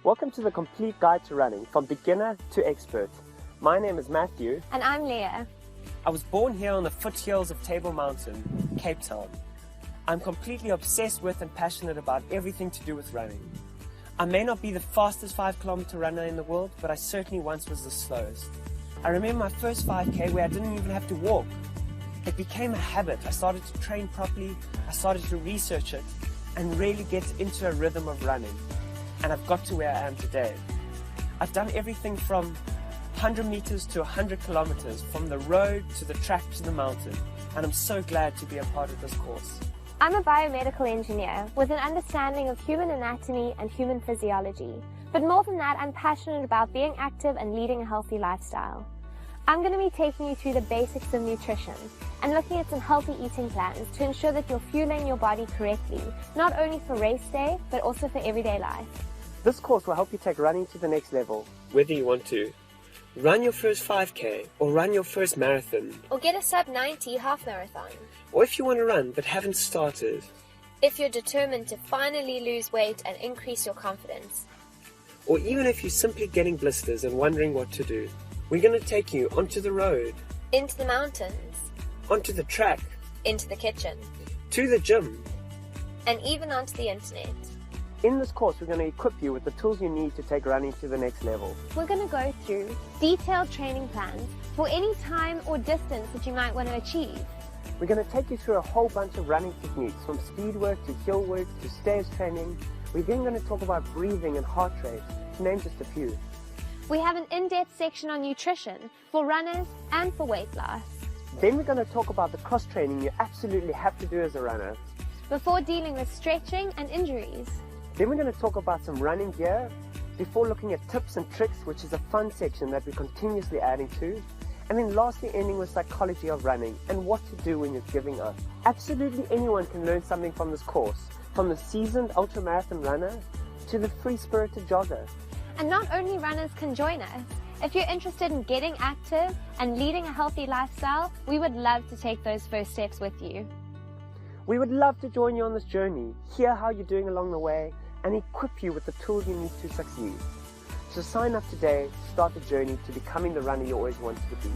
Welcome to the complete guide to running, from beginner to expert. My name is Matthew. And I'm Leah. I was born here on the foothills of Table Mountain, Cape Town. I'm completely obsessed with and passionate about everything to do with running. I may not be the fastest 5-kilometer runner in the world, but I certainly once was the slowest. I remember my first 5K where I didn't even have to walk. It became a habit. I started to train properly, I started to research it, and really get into a rhythm of running. And I've got to where I am today. I've done everything from 100 meters to 100 kilometers, from the road to the track to the mountain, and I'm so glad to be a part of this course. I'm a biomedical engineer with an understanding of human anatomy and human physiology. But more than that, I'm passionate about being active and leading a healthy lifestyle. I'm going to be taking you through the basics of nutrition and looking at some healthy eating plans to ensure that you're fueling your body correctly, not only for race day, but also for everyday life. This course will help you take running to the next level, whether you want to run your first 5K or run your first marathon. Or get a sub-90 half marathon. Or if you want to run but haven't started. If you're determined to finally lose weight and increase your confidence. Or even if you're simply getting blisters and wondering what to do. We're going to take you onto the road. Into the mountains. Onto the track. Into the kitchen. To the gym. And even onto the internet. In this course, we're going to equip you with the tools you need to take running to the next level. We're going to go through detailed training plans for any time or distance that you might want to achieve. We're going to take you through a whole bunch of running techniques, from speed work to hill work to stairs training. We're then going to talk about breathing and heart rate, to name just a few. We have an in-depth section on nutrition for runners and for weight loss. Then we're going to talk about the cross training you absolutely have to do as a runner. Before dealing with stretching and injuries. Then we're going to talk about some running gear, before looking at tips and tricks, which is a fun section that we're continuously adding to. And then lastly, ending with psychology of running and what to do when you're giving up. Absolutely anyone can learn something from this course, from the seasoned ultramarathon runner to the free-spirited jogger. And not only runners can join us. If you're interested in getting active and leading a healthy lifestyle, we would love to take those first steps with you. We would love to join you on this journey, hear how you're doing along the way, and equip you with the tools you need to succeed. So sign up today, start the journey to becoming the runner you always wanted to be.